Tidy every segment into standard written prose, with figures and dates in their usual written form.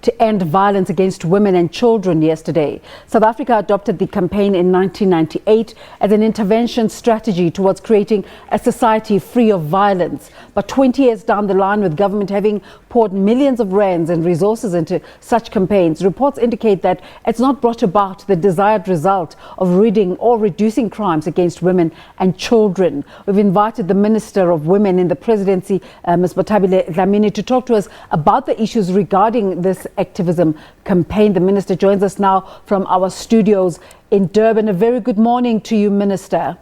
to end violence against women and children yesterday. South Africa adopted the campaign in 1998 as an intervention strategy towards creating a society free of violence. But 20 years down the line, with government having poured millions of rands and resources into such campaigns, reports indicate that it's not brought about the desired result of ridding or reducing crimes against women and children. We've invited the Minister of Women in the Presidency, Ms. Bathabile Dlamini, to talk to us about the issues regarding this activism campaign. The Minister joins us now from our studios in Durban. A very good morning to you, Minister.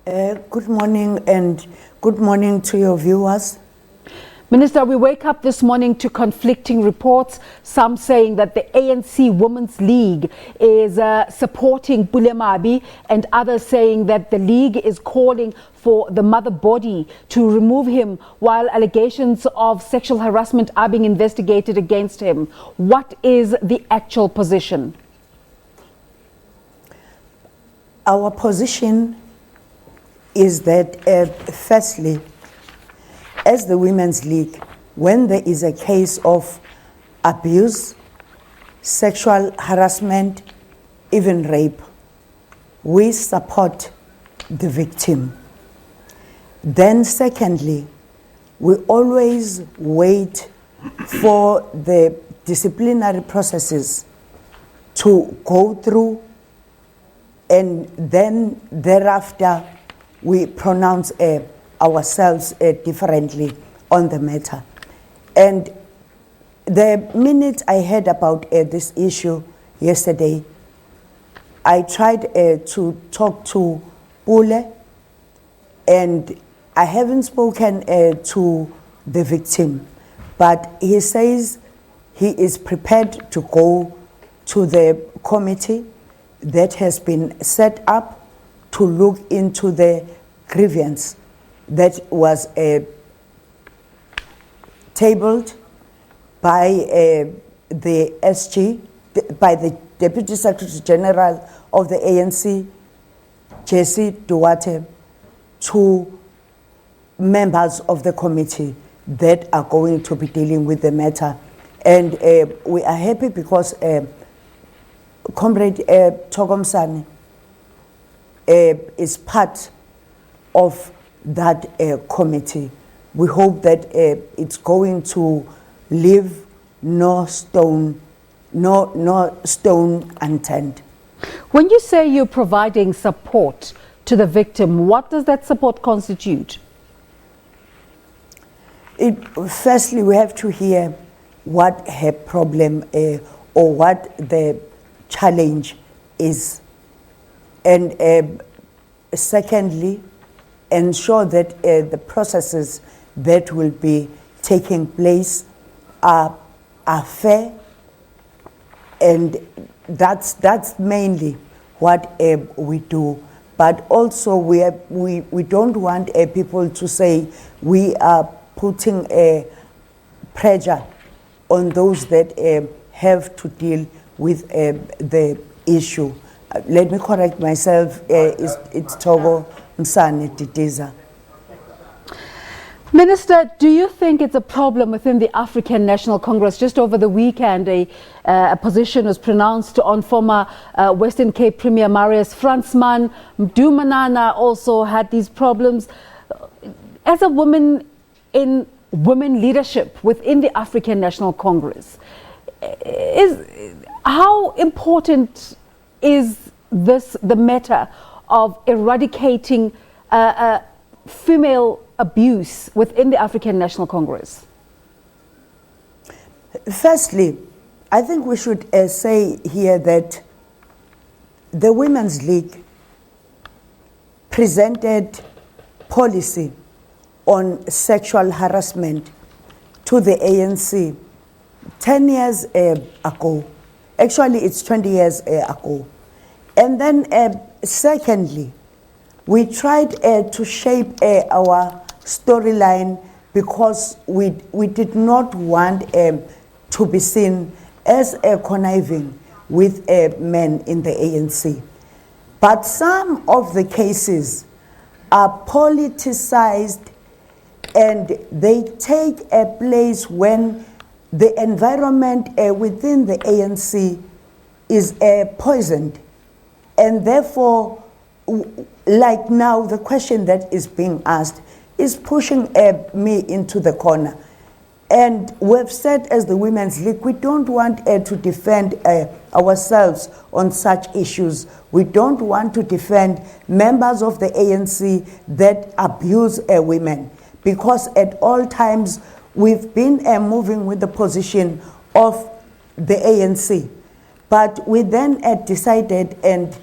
Good morning, and good morning to your viewers. Minister, we wake up this morning to conflicting reports, some saying that the ANC Women's League is supporting Pule Mabe, and others saying that the League is calling for the mother body to remove him while allegations of sexual harassment are being investigated against him. What is the actual position? Our position is that, firstly, as the Women's League, when there is a case of abuse, sexual harassment, even rape, we support the victim. Then secondly, we always wait for the disciplinary processes to go through, and then thereafter we pronounce ourselves differently on the matter. And the minute I heard about this issue yesterday, I tried to talk to Pule, and I haven't spoken to the victim, but he says he is prepared to go to the committee that has been set up to look into the grievance that was tabled by the SG, by the Deputy Secretary General of the ANC, Jesse Duarte, to members of the committee that are going to be dealing with the matter. And we are happy because Comrade Togomsani is part of that committee. We hope that it's going to leave no stone unturned. When you say you're providing support to the victim, what does that support constitute? Firstly, we have to hear what her problem or what the challenge is. And secondly, ensure that the processes that will be taking place are fair, and that's mainly what we do. But also we don't want people to say we are putting pressure on those that have to deal with the issue. Let me correct myself, it's Togo Msane Didiza. Minister, do you think it's a problem within the African National Congress? Just over the weekend, a position was pronounced on former Western Cape Premier Marius Fransman. Mdumanana also had these problems. As a woman in women leadership within the African National Congress, how important is this, the matter of eradicating female abuse within the African National Congress? Firstly, I think we should say here that the Women's League presented policy on sexual harassment to the ANC 10 years ago. Actually, it's 20 years ago. And then secondly, we tried to shape our storyline because we did not want to be seen as conniving with men in the ANC. But some of the cases are politicized, and they take a place when the environment within the ANC is poisoned. And therefore, like now, the question that is being asked is pushing me into the corner. And we've said as the Women's League, we don't want to defend ourselves on such issues. We don't want to defend members of the ANC that abuse women, because at all times we've been moving with the position of the ANC. But we then decided and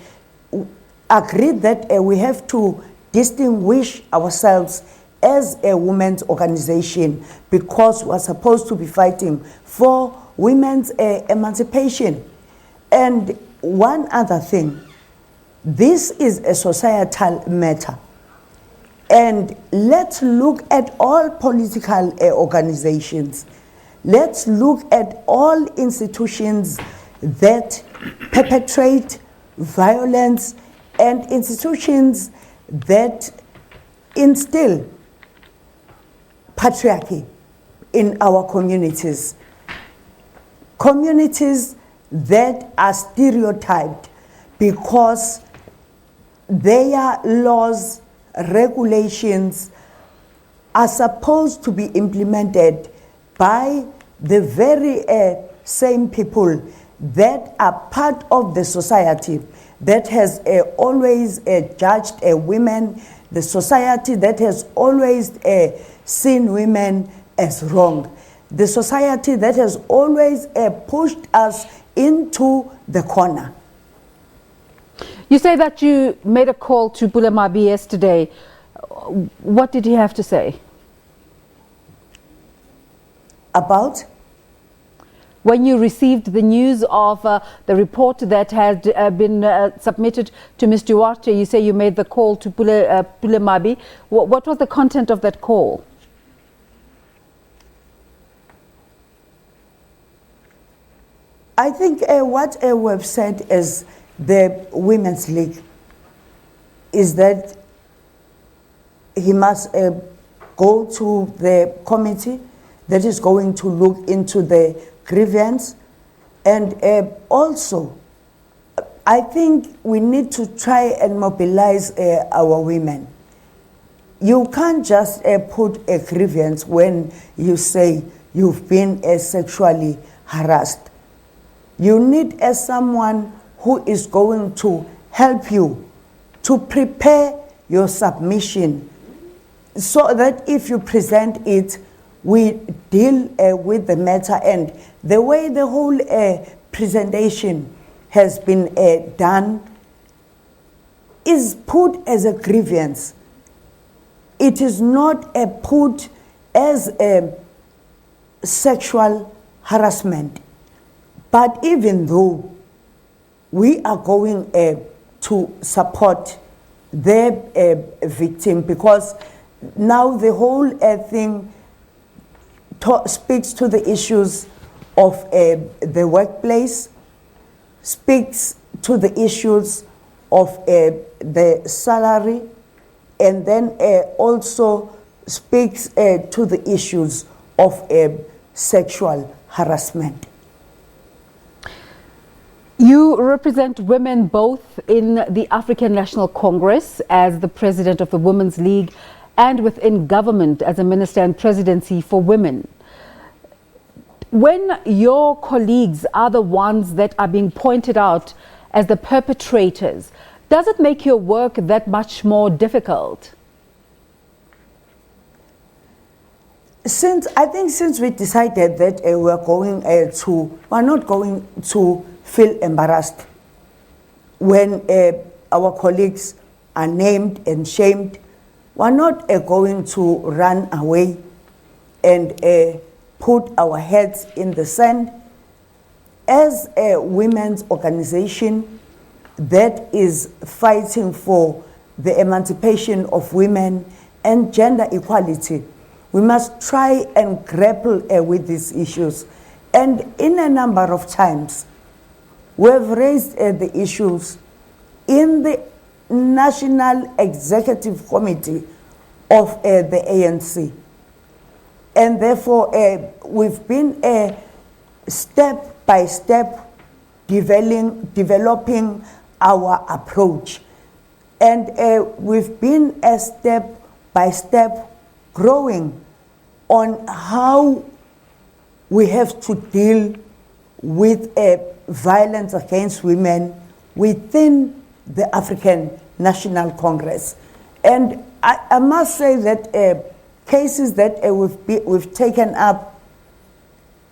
agreed that we have to distinguish ourselves as a women's organization, because we're supposed to be fighting for women's emancipation. And one other thing, this is a societal matter. And let's look at all political organizations. Let's look at all institutions that perpetrate violence and institutions that instill patriarchy in our communities. Communities that are stereotyped because their laws, regulations are supposed to be implemented by the very same people that are part of the society that has always judged women, the society that has always seen women as wrong, the society that has always pushed us into the corner. You say that you made a call to Pule Mabe yesterday. What did he have to say? About? When you received the news of the report that had been submitted to Ms. Duarte, you say you made the call to Pule Mabe. What was the content of that call? I think what we've said as the Women's League is that he must go to the committee that is going to look into the grievance. And also, I think we need to try and mobilize our women. You can't just put a grievance when you say you've been sexually harassed. You need someone who is going to help you to prepare your submission, so that if you present it, we deal with the matter. And the way the whole presentation has been done is put as a grievance. It is not put as a sexual harassment. But even though we are going to support the victim, because now the whole thing speaks to the issues of the workplace, speaks to the issues of the salary, and then also speaks to the issues of sexual harassment. You represent women both in the African National Congress as the president of the Women's League and within government as a minister in Presidency for Women. When your colleagues are the ones that are being pointed out as the perpetrators, does it make your work that much more difficult? I think since we decided that we're not going to feel embarrassed when our colleagues are named and shamed, we're not going to run away and put our heads in the sand. As a women's organization that is fighting for the emancipation of women and gender equality, we must try and grapple with these issues. And in a number of times, we have raised the issues in the National Executive Committee of the ANC. And therefore, we've been step by step developing our approach. And we've been a step by step growing on how we have to deal with violence against women within the African National Congress. And I must say that cases that we've taken up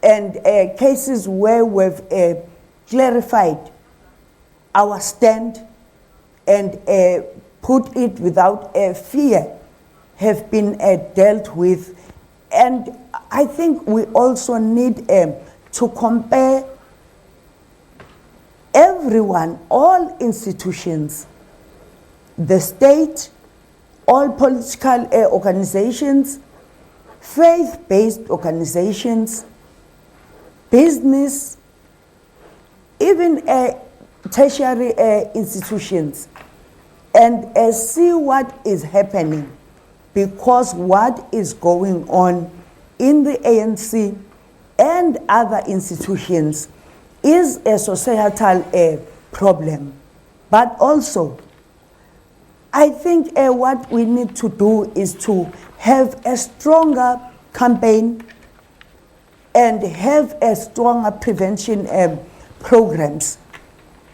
and cases where we've clarified our stand and put it without fear have been dealt with. And I think we also need to compare everyone, all institutions, the state, all political organizations, faith-based organizations, business, even tertiary institutions, and see what is happening, because what is going on in the ANC and other institutions is a societal problem. But also, I think what we need to do is to have a stronger campaign and have a stronger prevention programs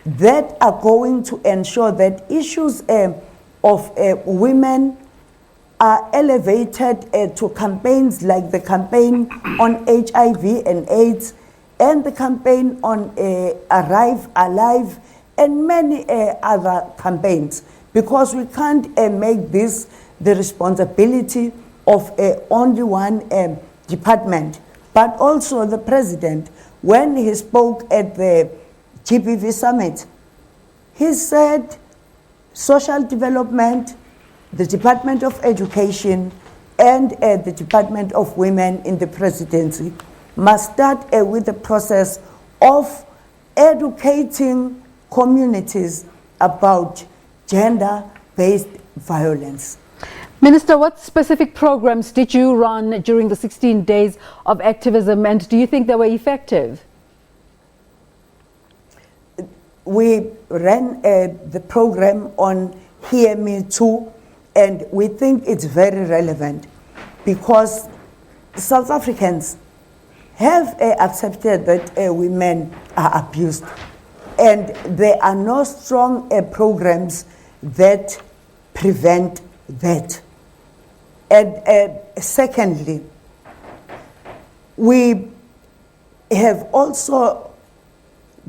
that are going to ensure that issues of women are elevated to campaigns like the campaign on HIV and AIDS and the campaign on Arrive Alive and many other campaigns, because we can't make this the responsibility of only one department. But also the president, when he spoke at the GBV summit, he said social development, the Department of Education, and the Department of Women in the Presidency must start with the process of educating communities about gender-based violence. Minister, what specific programs did you run during the 16 days of activism, and do you think they were effective? We ran the program on Hear Me Too, and we think it's very relevant because South Africans have accepted that women are abused, and there are no strong programs that prevent that. And secondly, we have also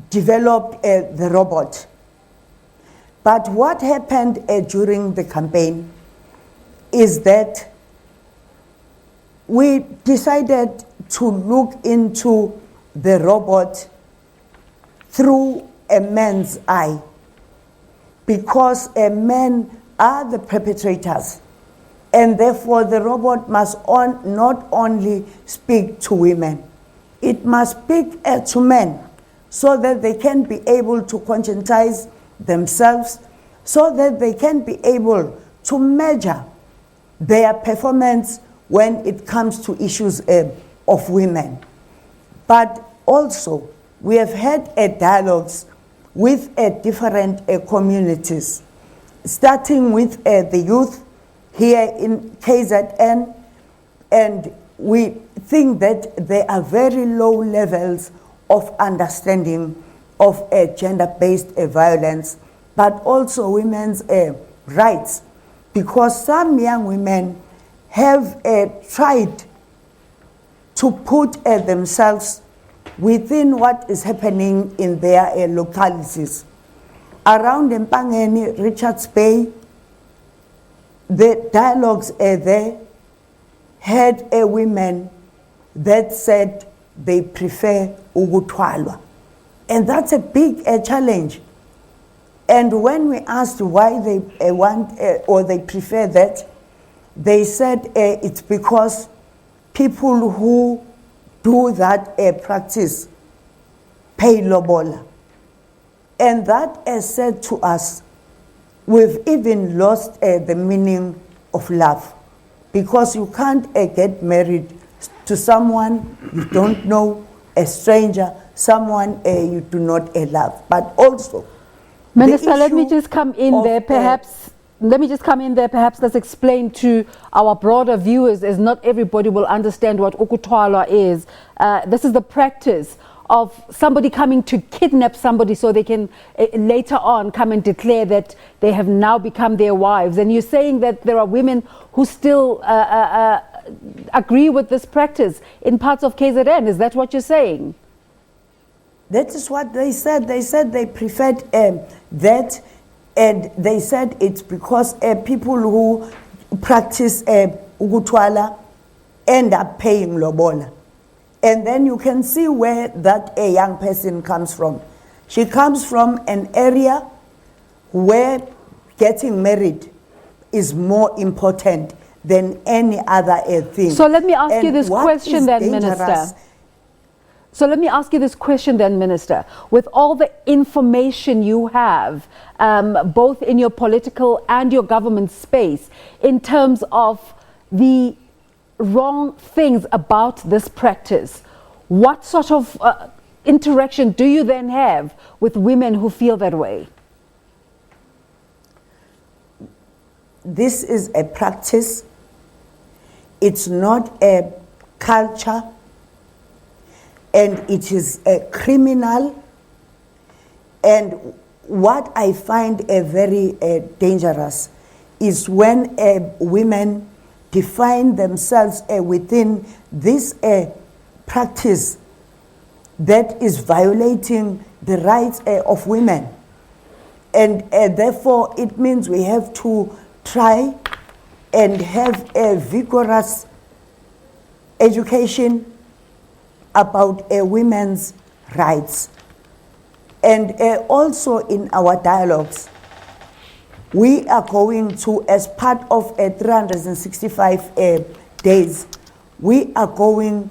developed the robot. But what happened during the campaign is that we decided to look into the robot through a man's eye, because men are the perpetrators, and therefore the robot must not only speak to women, it must speak to men, so that they can be able to conscientize themselves, so that they can be able to measure their performance when it comes to issues of women. But also, we have had dialogues with different communities, starting with the youth here in KZN, and we think that there are very low levels of understanding of gender-based violence, but also women's rights, because some young women have tried to put themselves within what is happening in their localities. Around Mpangeni, Richards Bay, the dialogues there had women that said they prefer ukuthwalwa. And that's a big challenge. And when we asked why they want or they prefer that, they said it's because people who do that practice pay lobola. And that has said to us, we've even lost the meaning of love, because you can't get married to someone you don't know, a stranger, someone you do not love. But also, Minister, let me just come in there, perhaps. Let me just come in there, perhaps let's explain to our broader viewers, as not everybody will understand what ukutwala is. This is the practice of somebody coming to kidnap somebody so they can later on come and declare that they have now become their wives. And you're saying that there are women who still agree with this practice in parts of KZN. Is that what you're saying? That is what they said. They said they preferred that. And they said it's because people who practice ukutwala end up paying lobola. And then you can see where that young person comes from. She comes from an area where getting married is more important than any other thing. So let me ask you this question then, Minister. So let me ask you this question then, Minister. With all the information you have, both in your political and your government space, in terms of the wrong things about this practice, what sort of interaction do you then have with women who feel that way? This is a practice. It's not a culture. And it is criminal. And what I find very dangerous is when women define themselves within this practice that is violating the rights of women. And therefore, it means we have to try and have a vigorous education about women's rights. And also in our dialogues, we are going to, as part of 365 days, we are going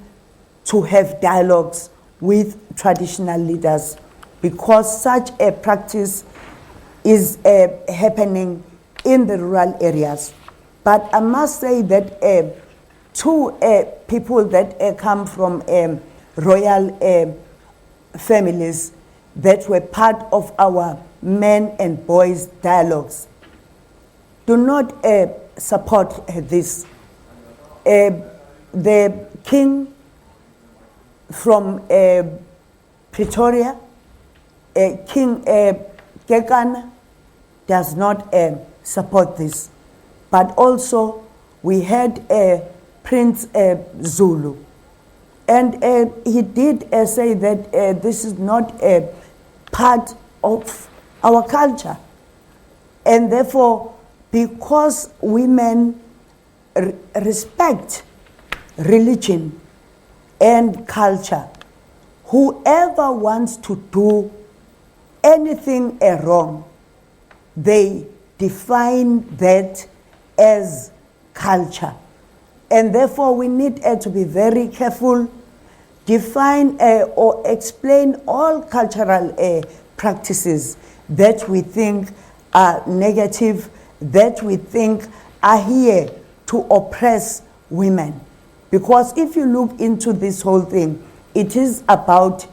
to have dialogues with traditional leaders, because such a practice is happening in the rural areas. But I must say that two people that come from royal families that were part of our men and boys dialogues do not support this. The king from Pretoria, King Kekana, does not support this. But also we had Prince Zulu. And he did say that this is not a part of our culture. And therefore, because women respect religion and culture, whoever wants to do anything wrong, they define that as culture. And therefore, we need to be very careful, define or explain all cultural practices that we think are negative, that we think are here to oppress women. Because if you look into this whole thing, it is about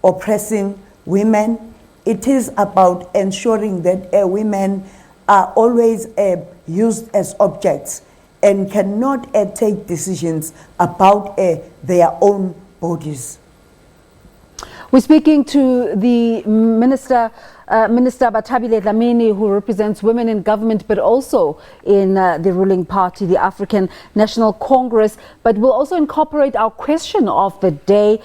oppressing women. It is about ensuring that women are always used as objects and cannot take decisions about their own bodies. We're speaking to the Minister Bathabile Dlamini, who represents women in government, but also in the ruling party, the African National Congress. But we'll also incorporate our question of the day,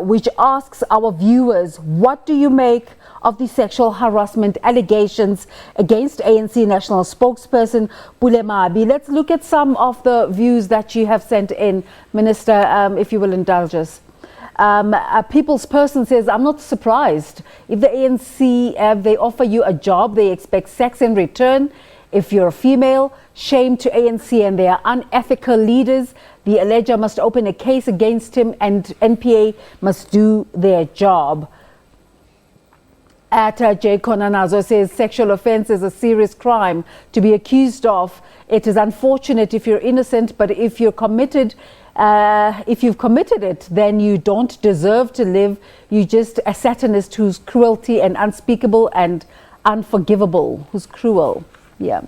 which asks our viewers, what do you make of the sexual harassment allegations against ANC National Spokesperson Pule Mabe? Let's look at some of the views that you have sent in, Minister, if you will indulge us. A people's person says, I'm not surprised. If the ANC, they offer you a job, they expect sex in return. If you're a female, shame to ANC and their unethical leaders. The alleger must open a case against him and NPA must do their job. J. Konanazo says sexual offense is a serious crime to be accused of. It is unfortunate if you're innocent, but if you're committed If you've committed it, then you don't deserve to live. You're just a satanist whose cruelty and unspeakable and unforgivable, who's cruel. Yeah.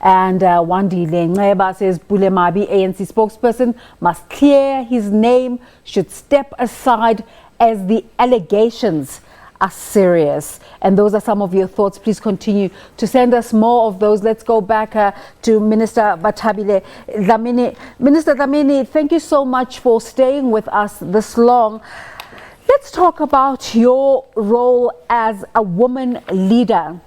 And Wandile Ngeba says Pule Mabe, ANC spokesperson, must clear his name, should step aside as the allegations are serious. And those are some of your thoughts. Please continue to send us more of those. Let's go back to Minister Bathabile Dlamini. Minister Dlamini, thank you so much for staying with us this long. Let's talk about your role as a woman leader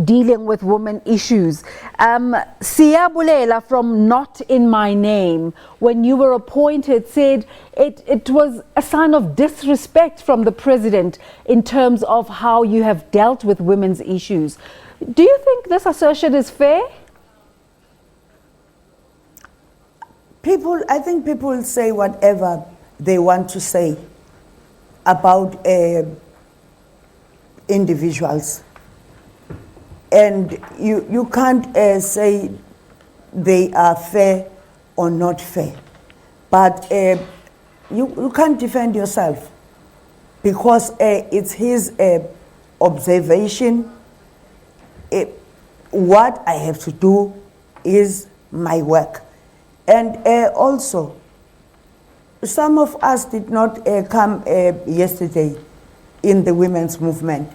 dealing with women issues. Siyabulela from Not In My Name, when you were appointed, said it was a sign of disrespect from the president in terms of how you have dealt with women's issues. Do you think this assertion is fair? I think people say whatever they want to say about individuals. And you can't say they are fair or not fair. But you can't defend yourself because it's his observation. What I have to do is my work. And also, some of us did not come yesterday in the women's movement.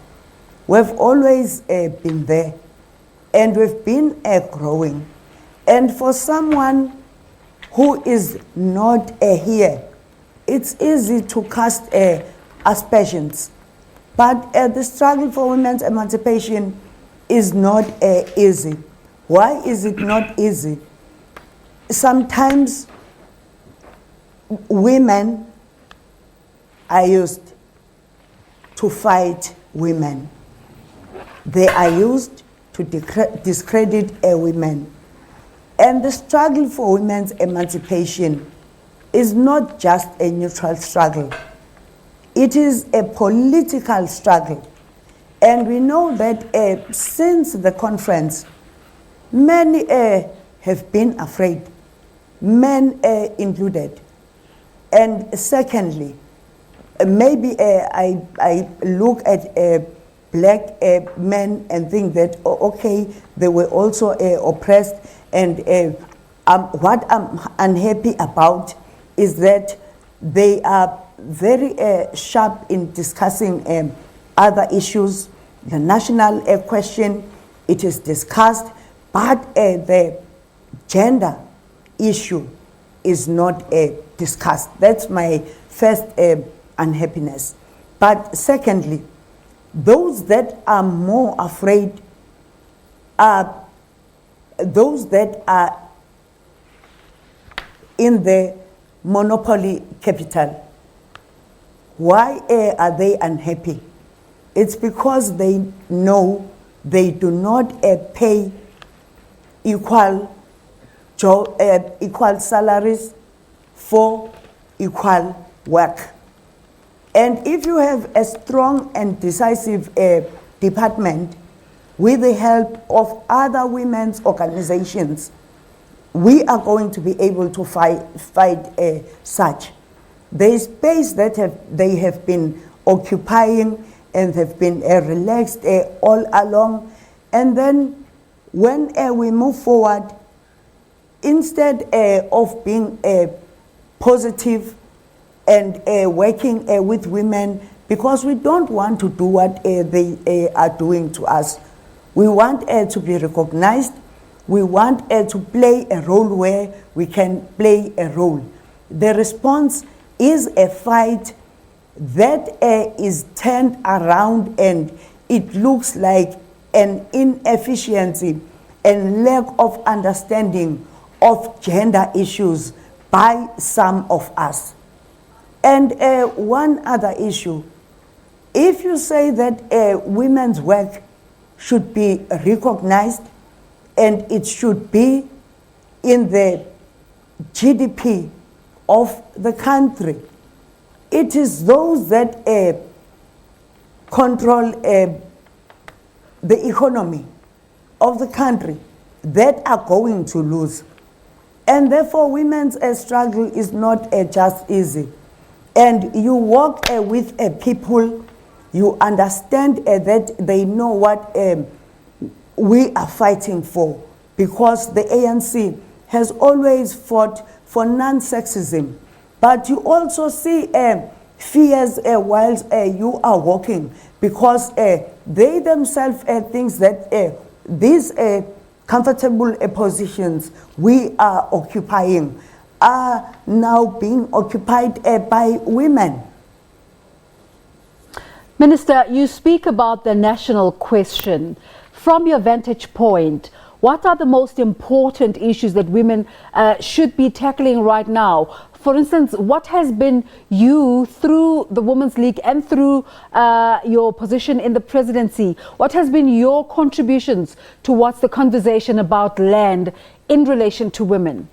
We've always been there, and we've been growing. And for someone who is not here, it's easy to cast aspersions. But the struggle for women's emancipation is not easy. Why is it not easy? Sometimes women are used to fight women. They are used to discredit women. And the struggle for women's emancipation is not just a neutral struggle. It is a political struggle. And we know that since the conference, many have been afraid, men included. And secondly, maybe I look at black men and think that, okay, they were also oppressed. And what I'm unhappy about is that they are very sharp in discussing other issues. The national question, it is discussed, but the gender issue is not discussed. That's my first unhappiness. But secondly, those that are more afraid are those that are in the monopoly capital. Why are they unhappy? It's because they know they do not pay equal salaries for equal work. And if you have a strong and decisive department with the help of other women's organizations, we are going to be able to fight such. The space that they have been occupying and have been relaxed all along. And then when we move forward, instead of being positive and working with women, because we don't want to do what they are doing to us. We want to be recognized. We want to play a role where we can play a role. The response is a fight that is turned around, and it looks like an inefficiency and lack of understanding of gender issues by some of us. And one other issue, if you say that women's work should be recognized and it should be in the GDP of the country, it is those that control the economy of the country that are going to lose. And therefore, women's struggle is not just easy. And you work with people, you understand that they know what we are fighting for, because the ANC has always fought for non-sexism. But you also see fears whilst you are walking, because they themselves think that these comfortable positions we are occupying are now being occupied by women. Minister, you speak about the national question. From your vantage point, what are the most important issues that women should be tackling right now? For instance, what has been you, through the Women's League and through your position in the presidency, what has been your contributions towards the conversation about land in relation to women?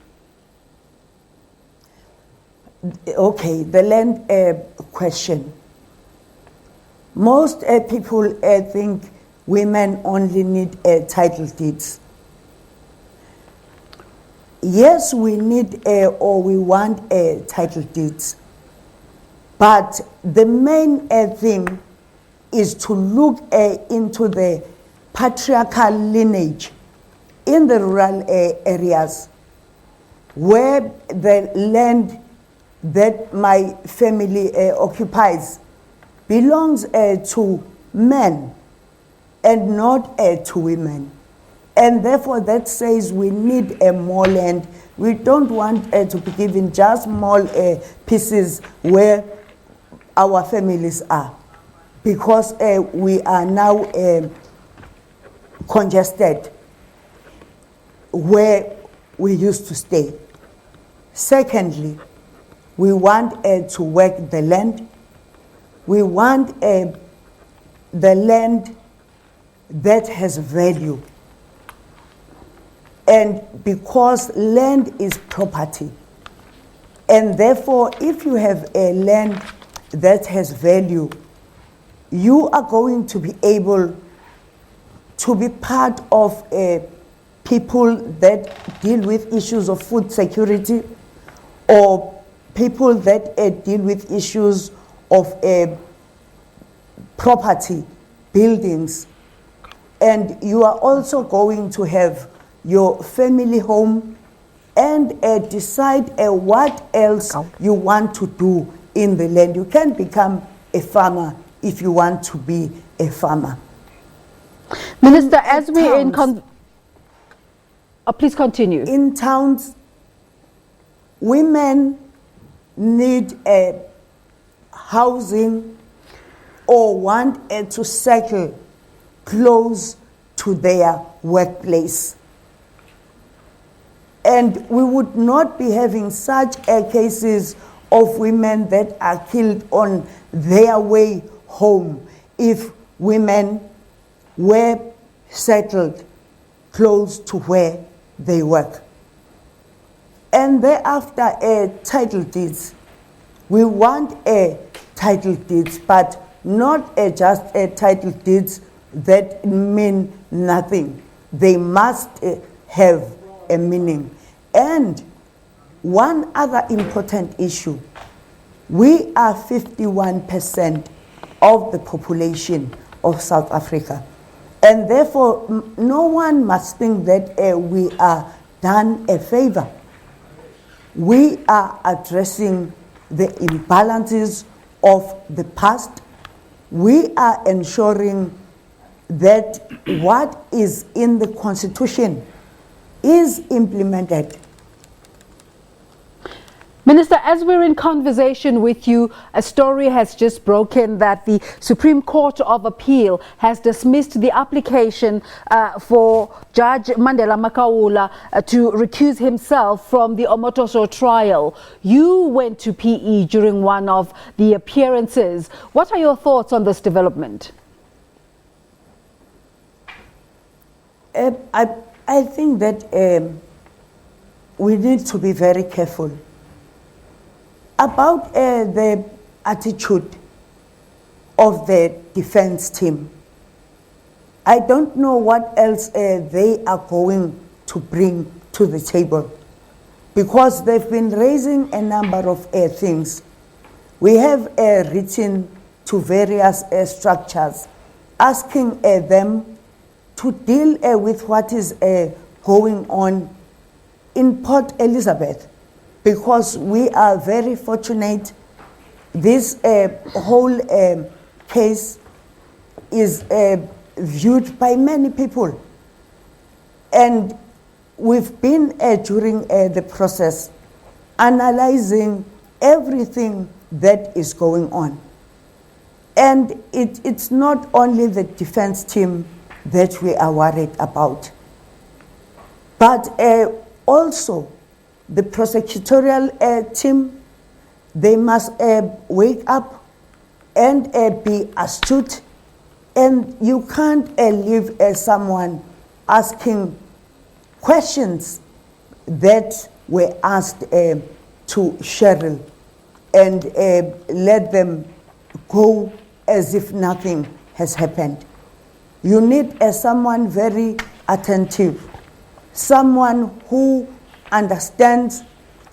Okay, the land question. Most people think women only need title deeds. Yes, we need or we want title deeds, but the main thing is to look into the patriarchal lineage in the rural areas, where the land that my family occupies belongs to men and not to women. And therefore, that says we need more land. We don't want to be given just small pieces where our families are, because we are now congested where we used to stay. Secondly, we want to work the land. We want the land that has value. And because land is property, and therefore if you have a land that has value, you are going to be able to be part of people that deal with issues of food security, or people that deal with issues of property, buildings. And you are also going to have your family home, and decide what else you want to do in the land. You can become a farmer if you want to be a farmer. Minister, as we please continue. In towns, women need housing or want to settle close to their workplace. And we would not be having such cases of women that are killed on their way home if women were settled close to where they work. And thereafter, title deeds. We want title deeds, but not just title deeds that mean nothing. They must have a meaning. And one other important issue, we are 51% of the population of South Africa. And therefore, no one must think that we are done a favor. We are addressing the imbalances of the past. We are ensuring that what is in the Constitution is implemented. Minister, as we're in conversation with you, a story has just broken that the Supreme Court of Appeal has dismissed the application for Judge Mandela Makaula to recuse himself from the Omotoso trial. You went to PE during one of the appearances. What are your thoughts on this development? I think that we need to be very careful about the attitude of the defense team. I don't know what else they are going to bring to the table. because they've been raising a number of things. We have written to various structures asking them to deal with what is going on in Port Elizabeth, because we are very fortunate. This whole case is viewed by many people, and we've been during the process analyzing everything that is going on. And it's not only the defense team that we are worried about, but also the prosecutorial team. They must wake up and be astute, and you can't leave someone asking questions that were asked to Cheryl and let them go as if nothing has happened. You need someone very attentive, someone who understands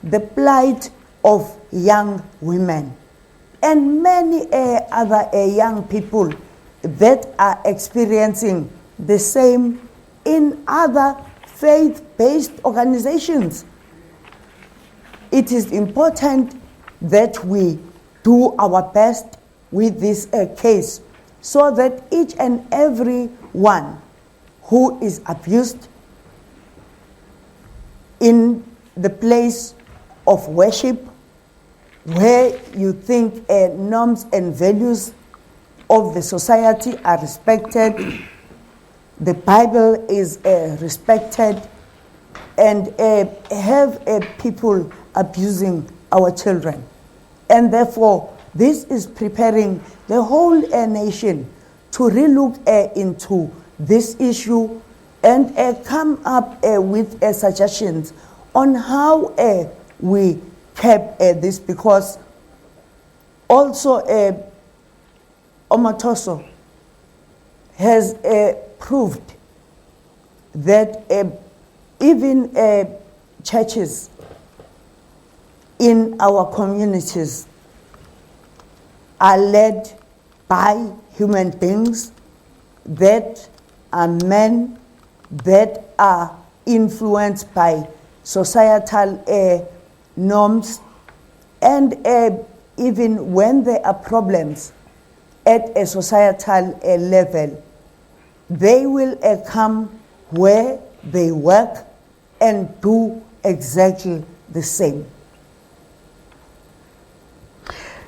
the plight of young women and many other young people that are experiencing the same in other faith-based organizations. It is important that we do our best with this case, so that each and every one who is abused in the place of worship, where you think norms and values of the society are respected, the Bible is respected, and have people abusing our children. And therefore, this is preparing the whole nation to relook into this issue and come up with suggestions on how we cap this, because also Omatoso has proved that even churches in our communities are led by human beings that are men, that are influenced by societal norms, and even when there are problems at a societal level, they will come where they work and do exactly the same.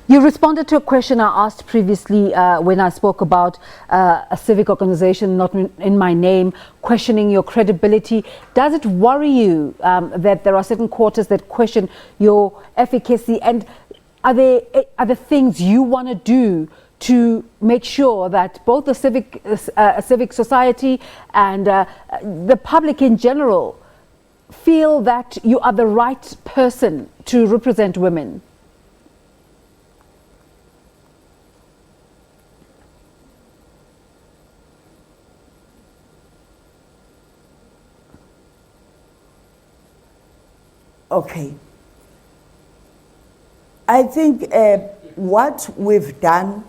You responded to a question I asked previously when I spoke about a civic organization, not in my name, questioning your credibility. Does it worry you that there are certain quarters that question your efficacy? And are there things you want to do to make sure that both the civic society and the public in general feel that you are the right person to represent women? Okay. I think what we've done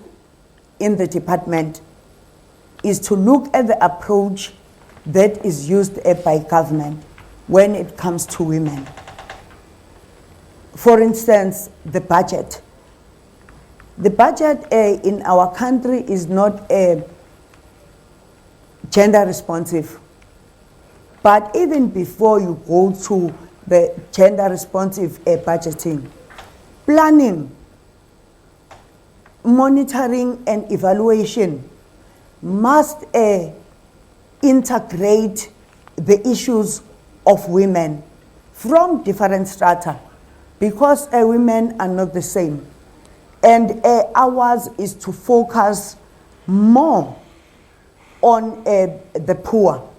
in the department is to look at the approach that is used by government when it comes to women. For instance, the budget. The budget in our country is not gender responsive. But even before you go to the gender responsive budgeting, planning, monitoring and evaluation must integrate the issues of women from different strata, because women are not the same. And ours is to focus more on the poor.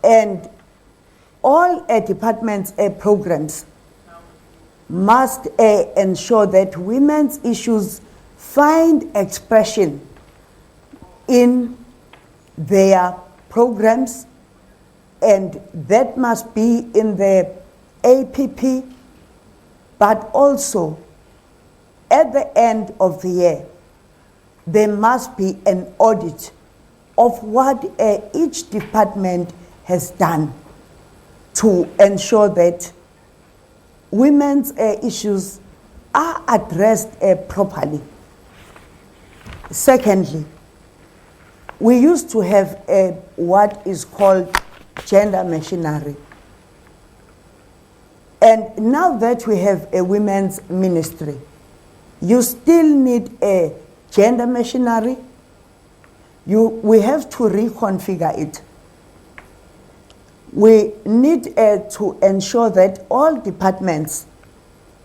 And all departments' programs must ensure that women's issues find expression in their programs, and that must be in the APP, but also at the end of the year, there must be an audit of what each department has done to ensure that women's issues are addressed properly. Secondly, we used to have what is called gender machinery. And now that we have a women's ministry, you still need a gender machinery. We have to reconfigure it. We need to ensure that all departments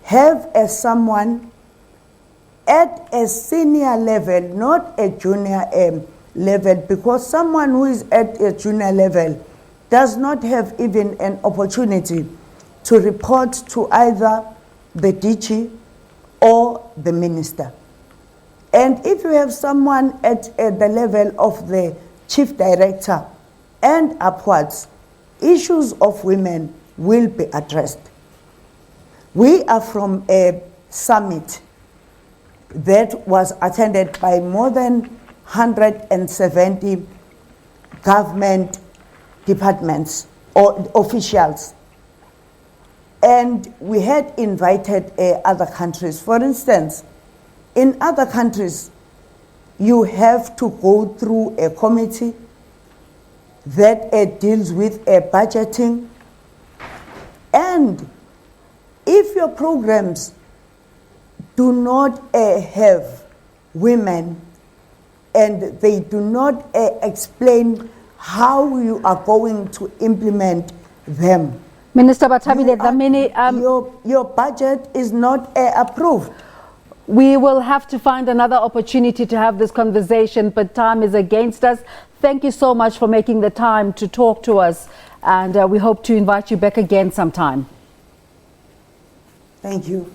have someone at a senior level, not a junior level, because someone who is at a junior level does not have even an opportunity to report to either the DG or the minister. And if you have someone at the level of the chief director and upwards, issues of women will be addressed. We are from a summit that was attended by more than 170 government departments or officials. And we had invited other countries. For instance, in other countries, you have to go through a committee that deals with budgeting. And if your programs do not have women and they do not explain how you are going to implement them, Minister Bathabile Dlamini, your budget is not approved. we will have to find another opportunity to have this conversation, but time is against us. Thank you so much for making the time to talk to us, and we hope to invite you back again sometime. Thank you.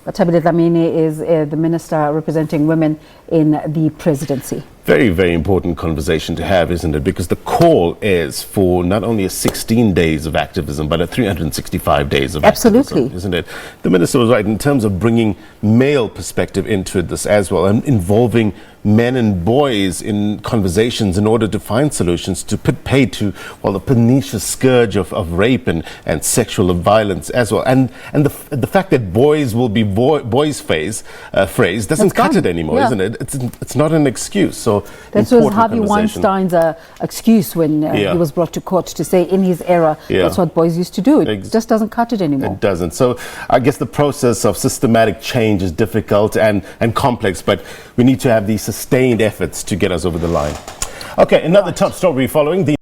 Bathabile Dlamini is the minister representing women in the presidency. Very, very important conversation to have, isn't it? Because the call is for not only a 16 days of activism, but a 365 days of activism, isn't it? The minister was right in terms of bringing male perspective into this as well, and involving men and boys in conversations in order to find solutions to put paid to, well, the pernicious scourge of rape and sexual violence as well. And the fact that boys will be boys' phrase doesn't cut it anymore, isn't it? It's not an excuse. So that was Harvey Weinstein's excuse when he was brought to court to say in his era that's what boys used to do. It just doesn't cut it anymore. It doesn't. So I guess the process of systematic change is difficult and complex, but we need to have these sustained efforts to get us over the line. Okay, another top story following the